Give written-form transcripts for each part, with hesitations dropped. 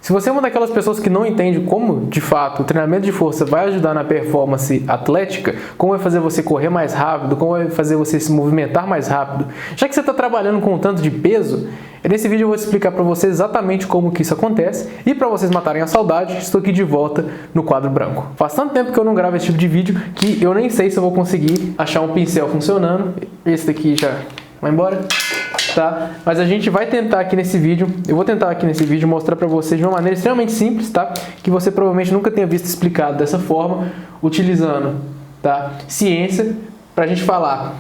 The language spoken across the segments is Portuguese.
Se você é uma daquelas pessoas que não entende como, de fato, o treinamento de força vai ajudar na performance atlética, como vai fazer você correr mais rápido, como vai fazer você se movimentar mais rápido, já que você está trabalhando com um tanto de peso, nesse vídeo eu vou explicar para você exatamente como que isso acontece e para vocês matarem a saudade, estou aqui de volta no quadro branco. Faz tanto tempo que eu não gravo esse tipo de vídeo que eu nem sei se eu vou conseguir achar um pincel funcionando. Esse daqui já vai embora. Tá? Mas a gente vai tentar aqui nesse vídeo, eu vou tentar aqui nesse vídeo mostrar para vocês de uma maneira extremamente simples, tá? Que você provavelmente nunca tenha visto explicado dessa forma, utilizando, tá? Ciência, para a gente falar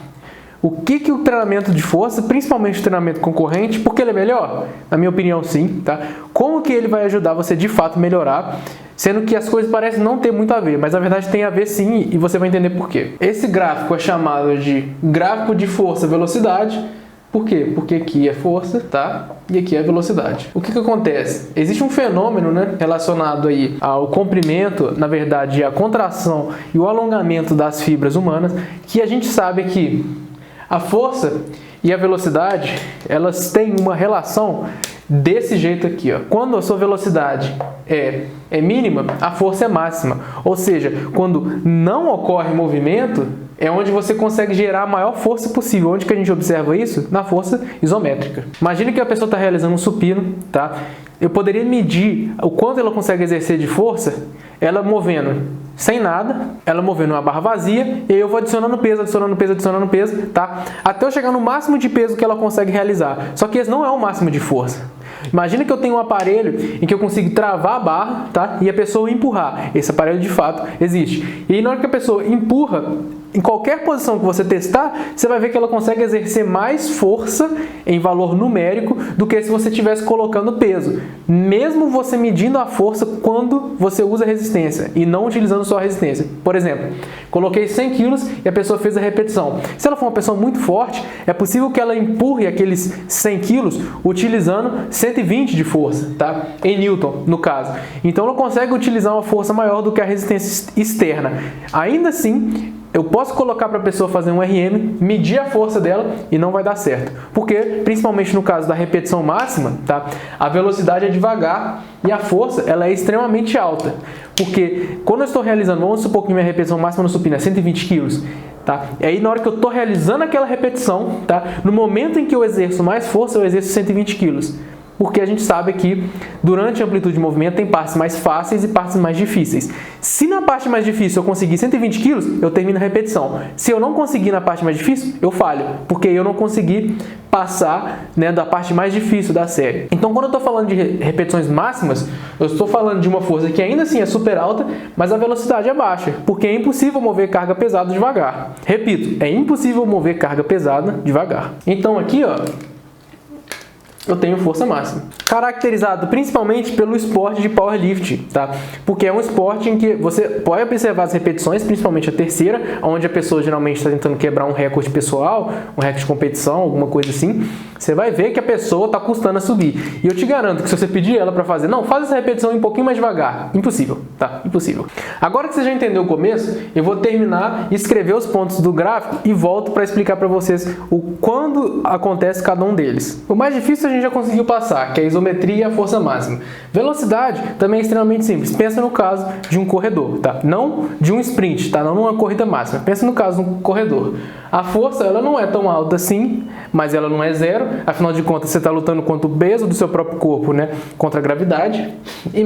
o que o treinamento de força, principalmente o treinamento concorrente, porque ele é melhor? Na minha opinião, sim, tá? Como que ele vai ajudar você de fato melhorar, sendo que as coisas parecem não ter muito a ver, mas na verdade tem a ver sim, e você vai entender por quê. Esse gráfico é chamado de gráfico de força-velocidade. Por quê? Porque aqui é força, tá? E aqui é velocidade. O que acontece? Existe um fenômeno, né, relacionado aí ao comprimento, na verdade, a contração e o alongamento das fibras humanas, que a gente sabe que a força e a velocidade, elas têm uma relação desse jeito aqui, ó. Quando a sua velocidade é mínima, a força é máxima. Ou seja, quando não ocorre movimento, é onde você consegue gerar a maior força possível. Onde que a gente observa isso? Na força isométrica. Imagine que a pessoa está realizando um supino, tá? Eu poderia medir o quanto ela consegue exercer de força, ela movendo sem nada, ela movendo uma barra vazia, e aí eu vou adicionando peso, adicionando peso, adicionando peso, tá? Até eu chegar no máximo de peso que ela consegue realizar. Só que esse não é o máximo de força. Imagina que eu tenho um aparelho em que eu consigo travar a barra, tá? E a pessoa empurrar. Esse aparelho de fato existe. E aí na hora que a pessoa empurra, em qualquer posição que você testar, você vai ver que ela consegue exercer mais força em valor numérico do que se você estivesse colocando peso. Mesmo você medindo a força quando você usa resistência e não utilizando só a resistência. Por exemplo, coloquei 100 kg e a pessoa fez a repetição. Se ela for uma pessoa muito forte, é possível que ela empurre aqueles 100 kg utilizando 120 de força, tá? Em Newton, no caso. Então ela consegue utilizar uma força maior do que a resistência externa. Ainda assim, eu posso colocar para a pessoa fazer um RM, medir a força dela e não vai dar certo. Porque, principalmente no caso da repetição máxima, tá? A velocidade é devagar e a força ela é extremamente alta. Porque quando eu estou realizando, vamos supor que minha repetição máxima no supino é 120 kg, tá? E aí na hora que eu estou realizando aquela repetição, tá? No momento em que eu exerço mais força, eu exerço 120 kg. Porque a gente sabe que durante a amplitude de movimento tem partes mais fáceis e partes mais difíceis. Se na parte mais difícil eu conseguir 120 kg, eu termino a repetição. Se eu não conseguir na parte mais difícil, eu falho, porque eu não consegui passar, né, da parte mais difícil da série. Então quando eu estou falando de repetições máximas, eu estou falando de uma força que ainda assim é super alta, mas a velocidade é baixa, porque é impossível mover carga pesada devagar. Repito, é impossível mover carga pesada devagar. Então aqui, ó, eu tenho força máxima. Caracterizado principalmente pelo esporte de powerlifting, tá? Porque é um esporte em que você pode observar as repetições, principalmente a terceira, onde a pessoa geralmente está tentando quebrar um recorde pessoal, um recorde de competição, alguma coisa assim. Você vai ver que a pessoa está custando a subir. E eu te garanto que se você pedir ela para fazer, não, faz essa repetição um pouquinho mais devagar. Impossível, tá? Impossível. Agora que você já entendeu o começo, eu vou terminar e escrever os pontos do gráfico e volto para explicar para vocês quando acontece cada um deles. O mais difícil a gente já conseguiu passar, que é a isometria e a força máxima. Velocidade também é extremamente simples. Pensa no caso de um corredor, tá? Não de um sprint, tá? Não numa corrida máxima. Pensa no caso de um corredor. A força, ela não é tão alta assim, mas ela não é zero. Afinal de contas, você está lutando contra o peso do seu próprio corpo, né? Contra a gravidade.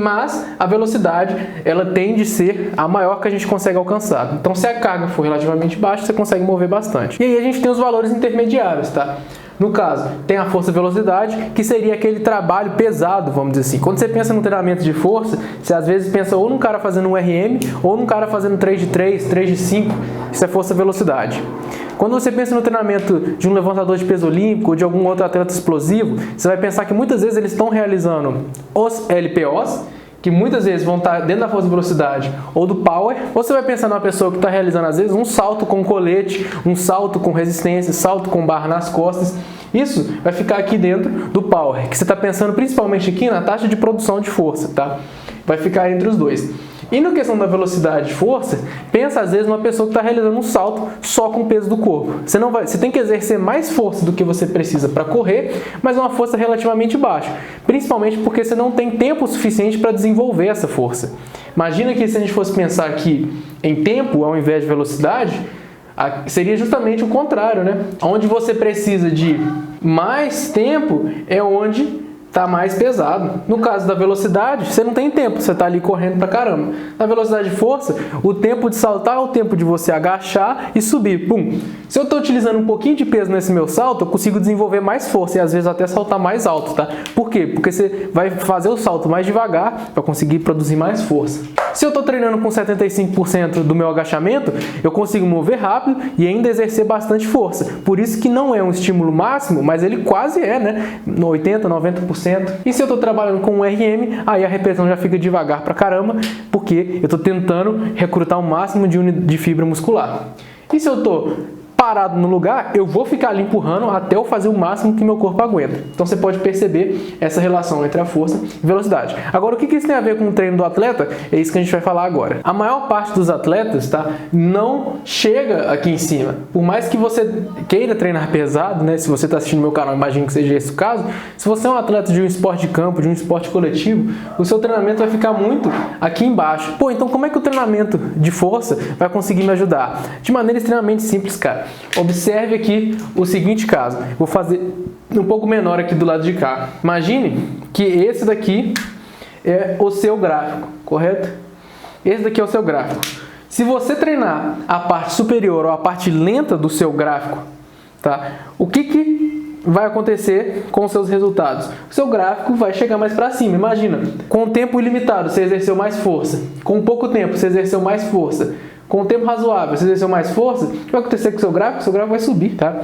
Mas a velocidade, ela tende a ser a maior que a gente consegue alcançar. Então, se a carga for relativamente baixa, você consegue mover bastante. E aí a gente tem os valores intermediários, tá? No caso, tem a força-velocidade, que seria aquele trabalho pesado, vamos dizer assim. Quando você pensa no treinamento de força, você às vezes pensa ou num cara fazendo um RM, ou num cara fazendo 3 de 3, 3 de 5. Isso é força-velocidade. Quando você pensa no treinamento de um levantador de peso olímpico ou de algum outro atleta explosivo, você vai pensar que muitas vezes eles estão realizando os LPOs, que muitas vezes vão estar dentro da força e velocidade ou do power, ou você vai pensar numa pessoa que está realizando às vezes um salto com colete, um salto com resistência, salto com barra nas costas. Isso vai ficar aqui dentro do power, que você está pensando principalmente aqui na taxa de produção de força, tá? Vai ficar entre os dois. E na questão da velocidade e força, pensa às vezes numa pessoa que está realizando um salto só com o peso do corpo. Você tem que exercer mais força do que você precisa para correr, mas é uma força relativamente baixa, principalmente porque você não tem tempo suficiente para desenvolver essa força. Imagina que se a gente fosse pensar aqui em tempo ao invés de velocidade, seria justamente o contrário, né? Onde você precisa de mais tempo é onde está mais pesado. No caso da velocidade, você não tem tempo, você está ali correndo pra caramba. Na velocidade de força, o tempo de saltar é o tempo de você agachar e subir. Pum! Se eu estou utilizando um pouquinho de peso nesse meu salto, eu consigo desenvolver mais força e às vezes até saltar mais alto, tá? Por quê? Porque você vai fazer o salto mais devagar para conseguir produzir mais força. Se eu estou treinando com 75% do meu agachamento, eu consigo mover rápido e ainda exercer bastante força. Por isso que não é um estímulo máximo, mas ele quase é, né? 80%, 90%. E se eu estou trabalhando com um RM, aí a repetição já fica devagar pra caramba, porque eu estou tentando recrutar o máximo de fibra muscular. E se eu estou parado no lugar, eu vou ficar ali empurrando até eu fazer o máximo que meu corpo aguenta. Então você pode perceber essa relação entre a força e velocidade. Agora, o que isso tem a ver com o treino do atleta? É isso que a gente vai falar agora. A maior parte dos atletas, tá, não chega aqui em cima. Por mais que você queira treinar pesado, né? Se você está assistindo meu canal, imagino que seja esse o caso. Se você é um atleta de um esporte de campo, de um esporte coletivo, o seu treinamento vai ficar muito aqui embaixo. Pô, então como é que o treinamento de força vai conseguir me ajudar? De maneira extremamente simples, cara. Observe aqui o seguinte caso. Vou fazer um pouco menor aqui do lado de cá. Imagine que esse daqui é o seu gráfico, correto? Esse daqui é o seu gráfico. Se você treinar a parte superior ou a parte lenta do seu gráfico, tá? O que vai acontecer com os seus resultados? O seu gráfico vai chegar mais para cima. Imagina, com tempo ilimitado você exerceu mais força. Com pouco tempo você exerceu mais força. Com um tempo razoável, você exerceu mais força, o que vai acontecer com o seu gráfico? O seu gráfico vai subir, tá?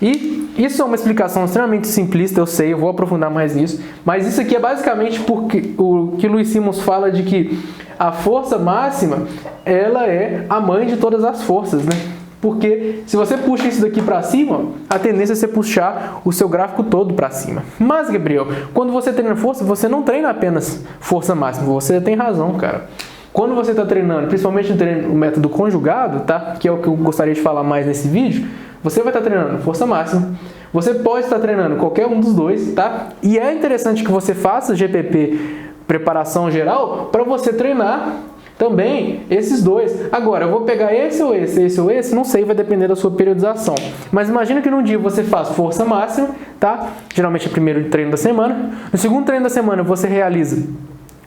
E isso é uma explicação extremamente simplista, eu sei, eu vou aprofundar mais nisso, mas isso aqui é basicamente porque o que Luiz Simmons fala de que a força máxima, ela é a mãe de todas as forças, né? Porque se você puxa isso daqui para cima, a tendência é você puxar o seu gráfico todo para cima. Mas, Gabriel, quando você treina força, você não treina apenas força máxima, você tem razão, cara. Quando você está treinando, principalmente no método conjugado, tá? Que é o que eu gostaria de falar mais nesse vídeo, você vai estar treinando força máxima, você pode estar treinando qualquer um dos dois, tá? E é interessante que você faça GPP, preparação geral, para você treinar também esses dois. Agora, eu vou pegar esse ou esse, não sei, vai depender da sua periodização. Mas imagina que num dia você faz força máxima, tá? Geralmente é o primeiro treino da semana. No segundo treino da semana você realiza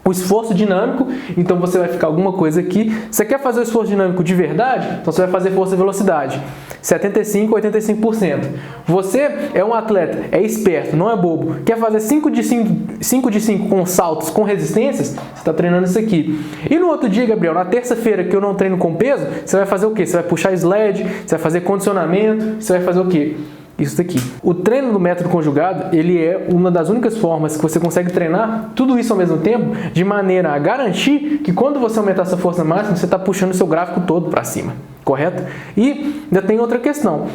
o esforço dinâmico, então você vai ficar alguma coisa aqui. Você quer fazer o esforço dinâmico de verdade? Então você vai fazer força e velocidade. 75% a 85%. Você é um atleta, é esperto, não é bobo. Quer fazer 5 de 5 com saltos, com resistências? Você está treinando isso aqui. E no outro dia, Gabriel, na terça-feira que eu não treino com peso, você vai fazer o quê? Você vai puxar sled, você vai fazer condicionamento, você vai fazer o quê? Isso daqui. O treino do método conjugado, ele é uma das únicas formas que você consegue treinar tudo isso ao mesmo tempo, de maneira a garantir que quando você aumentar essa força máxima, você está puxando o seu gráfico todo para cima, correto? E ainda tem outra questão.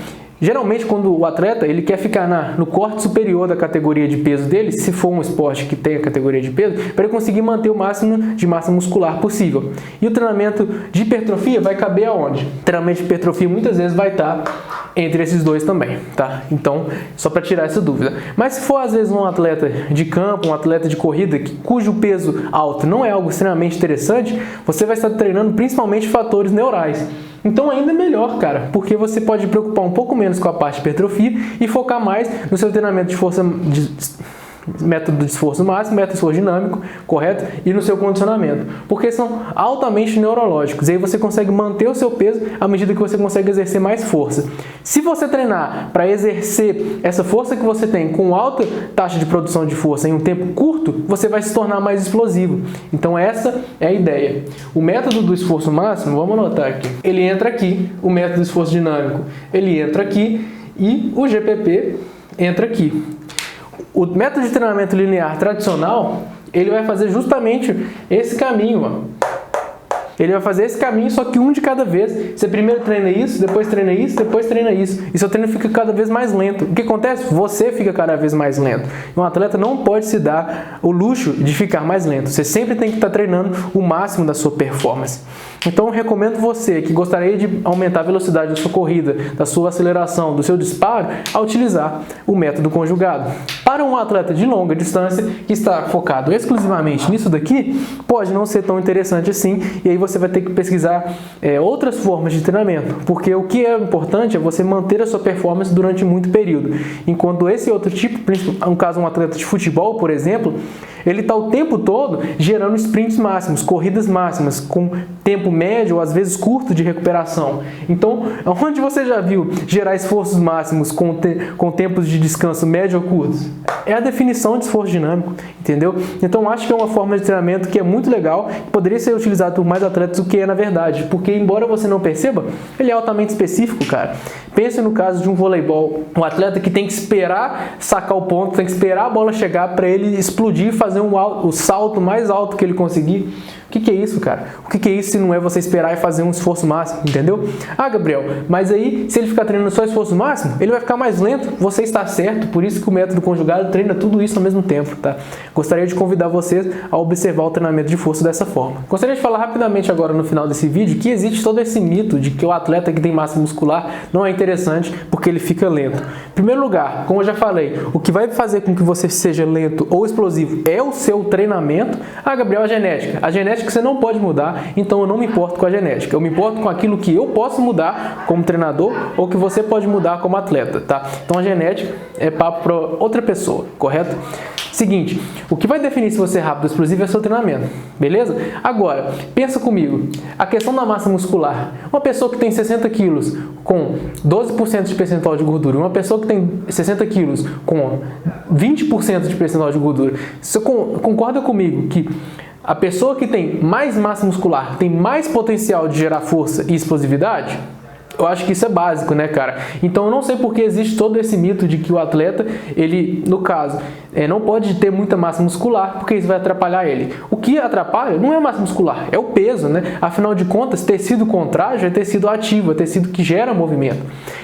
Geralmente, quando o atleta ele quer ficar no corte superior da categoria de peso dele, se for um esporte que tem a categoria de peso, para ele conseguir manter o máximo de massa muscular possível. E o treinamento de hipertrofia vai caber aonde? O treinamento de hipertrofia muitas vezes vai estar entre esses dois também, tá? Então, só para tirar essa dúvida. Mas se for às vezes um atleta de campo, um atleta de corrida, cujo peso alto não é algo extremamente interessante, você vai estar treinando principalmente fatores neurais. Então ainda é melhor, cara, porque você pode preocupar um pouco menos com a parte de hipertrofia e focar mais no seu treinamento de força, método de esforço máximo, método de esforço dinâmico, correto? E no seu condicionamento, porque são altamente neurológicos. E aí você consegue manter o seu peso à medida que você consegue exercer mais força. Se você treinar para exercer essa força que você tem com alta taxa de produção de força em um tempo curto, você vai se tornar mais explosivo. Então essa é a ideia. O método do esforço máximo, vamos anotar aqui, ele entra aqui, o método do esforço dinâmico, ele entra aqui e o GPP entra aqui. O método de treinamento linear tradicional, ele vai fazer justamente esse caminho, ó. Ele vai fazer esse caminho, só que um de cada vez. Você primeiro treina isso, depois treina isso, depois treina isso. E seu treino fica cada vez mais lento. O que acontece? Você fica cada vez mais lento. Um atleta não pode se dar o luxo de ficar mais lento. Você sempre tem que estar treinando o máximo da sua performance. Então eu recomendo você que gostaria de aumentar a velocidade da sua corrida, da sua aceleração, do seu disparo, a utilizar o método conjugado. Para um atleta de longa distância que está focado exclusivamente nisso daqui, pode não ser tão interessante assim, e aí você vai ter que pesquisar outras formas de treinamento, porque o que é importante é você manter a sua performance durante muito período, enquanto esse outro tipo, no caso um atleta de futebol, por exemplo, ele está o tempo todo gerando sprints máximos, corridas máximas, com tempo médio ou às vezes curto de recuperação. Então, onde você já viu gerar esforços máximos com tempos de descanso médio ou curtos? É a definição de esforço dinâmico, entendeu? Então, acho que é uma forma de treinamento que é muito legal, que poderia ser utilizado por mais atletas do que é na verdade, porque embora você não perceba, ele é altamente específico, cara. Pense no caso de um voleibol, um atleta que tem que esperar sacar o ponto, tem que esperar a bola chegar para ele explodir e fazer o salto mais alto que ele conseguir. O que é isso, cara? O que é isso se não é você esperar e fazer um esforço máximo, entendeu? Ah, Gabriel, mas aí se ele ficar treinando só esforço máximo, ele vai ficar mais lento, você está certo, por isso que o método conjugado treina tudo isso ao mesmo tempo, tá? Gostaria de convidar vocês a observar o treinamento de força dessa forma. Gostaria de falar rapidamente agora no final desse vídeo que existe todo esse mito de que o atleta que tem massa muscular não é interessante porque ele fica lento. Em primeiro lugar, como eu já falei, o que vai fazer com que você seja lento ou explosivo é o seu treinamento. Ah, Gabriel, a genética. A genética que você não pode mudar, então eu não me importo com a genética. Eu me importo com aquilo que eu posso mudar como treinador ou que você pode mudar como atleta, tá? Então a genética é papo para outra pessoa, correto? Seguinte, o que vai definir se você é rápido ou explosivo é seu treinamento, beleza? Agora, pensa comigo, a questão da massa muscular. Uma pessoa que tem 60 quilos com 12% de percentual de gordura, uma pessoa que tem 60 quilos com 20% de percentual de gordura, você concorda comigo que a pessoa que tem mais massa muscular tem mais potencial de gerar força e explosividade? Eu acho que isso é básico, né, cara? Então eu não sei porque existe todo esse mito de que o atleta, ele, no caso, não pode ter muita massa muscular, porque isso vai atrapalhar ele. O que atrapalha não é a massa muscular, é o peso, né? Afinal de contas, tecido contrátil é tecido ativo, é tecido que gera movimento.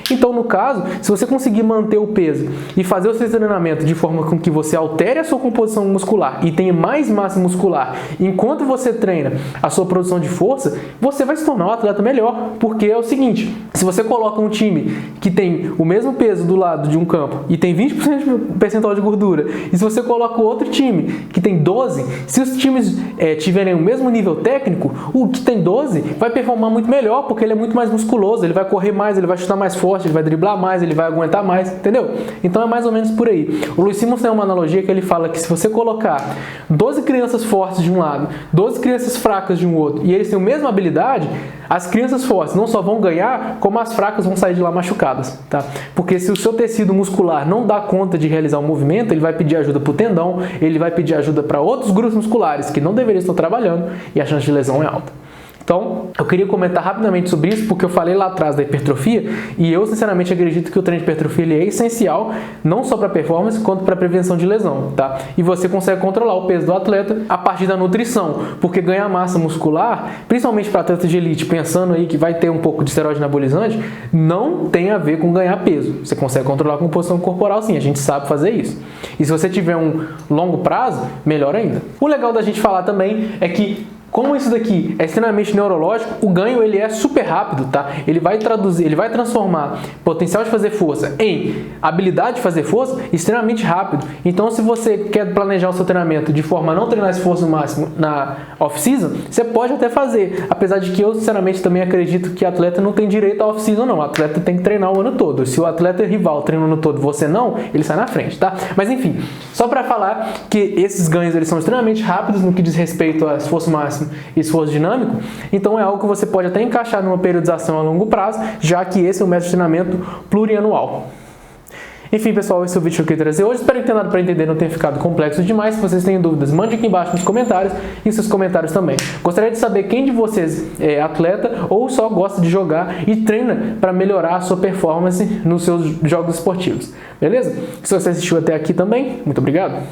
Então, no caso, se você conseguir manter o peso e fazer o seu treinamento de forma com que você altere a sua composição muscular e tenha mais massa muscular, enquanto você treina a sua produção de força, você vai se tornar um atleta melhor, porque é o seguinte, se você coloca um time que tem o mesmo peso do lado de um campo e tem 20% de percentual de gordura, e se você coloca outro time que tem 12%, se os times tiverem o mesmo nível técnico, o que tem 12% vai performar muito melhor, porque ele é muito mais musculoso, ele vai correr mais, ele vai chutar mais forte, ele vai driblar mais, ele vai aguentar mais, entendeu? Então é mais ou menos por aí. O Louis Simmons tem uma analogia que ele fala que se você colocar 12 crianças fortes de um lado, 12 crianças fracas de um outro, e eles têm a mesma habilidade, as crianças fortes não só vão ganhar, como as fracas vão sair de lá machucadas, tá? Porque se o seu tecido muscular não dá conta de realizar o movimento, ele vai pedir ajuda para o tendão, ele vai pedir ajuda para outros grupos musculares que não deveriam estar trabalhando, e a chance de lesão é alta. Então, eu queria comentar rapidamente sobre isso, porque eu falei lá atrás da hipertrofia, e eu sinceramente acredito que o treino de hipertrofia ele é essencial, não só para performance, quanto para prevenção de lesão, tá? E você consegue controlar o peso do atleta a partir da nutrição, porque ganhar massa muscular, principalmente para atletas de elite, pensando aí que vai ter um pouco de esteroide anabolizante, não tem a ver com ganhar peso. Você consegue controlar a composição corporal sim, a gente sabe fazer isso. E se você tiver um longo prazo, melhor ainda. O legal da gente falar também é que como isso daqui é extremamente neurológico, o ganho ele é super rápido, tá? Ele vai transformar potencial de fazer força em habilidade de fazer força extremamente rápido. Então, se você quer planejar o seu treinamento de forma a não treinar esforço máximo na off-season, você pode até fazer. Apesar de que eu, sinceramente, também acredito que atleta não tem direito à off-season, não. O atleta tem que treinar o ano todo. Se o atleta rival treina o ano todo e você não, ele sai na frente, tá? Mas, enfim, só para falar que esses ganhos eles são extremamente rápidos no que diz respeito a esforço máximo e esforço dinâmico, então é algo que você pode até encaixar numa periodização a longo prazo, já que esse é um método de treinamento plurianual. Enfim, pessoal, esse é o vídeo que eu queria trazer hoje. Espero que tenha dado para entender, não tenha ficado complexo demais. Se vocês têm dúvidas, mande aqui embaixo nos comentários e seus comentários também. Gostaria de saber quem de vocês é atleta ou só gosta de jogar e treina para melhorar a sua performance nos seus jogos esportivos. Beleza? Se você assistiu até aqui também, muito obrigado.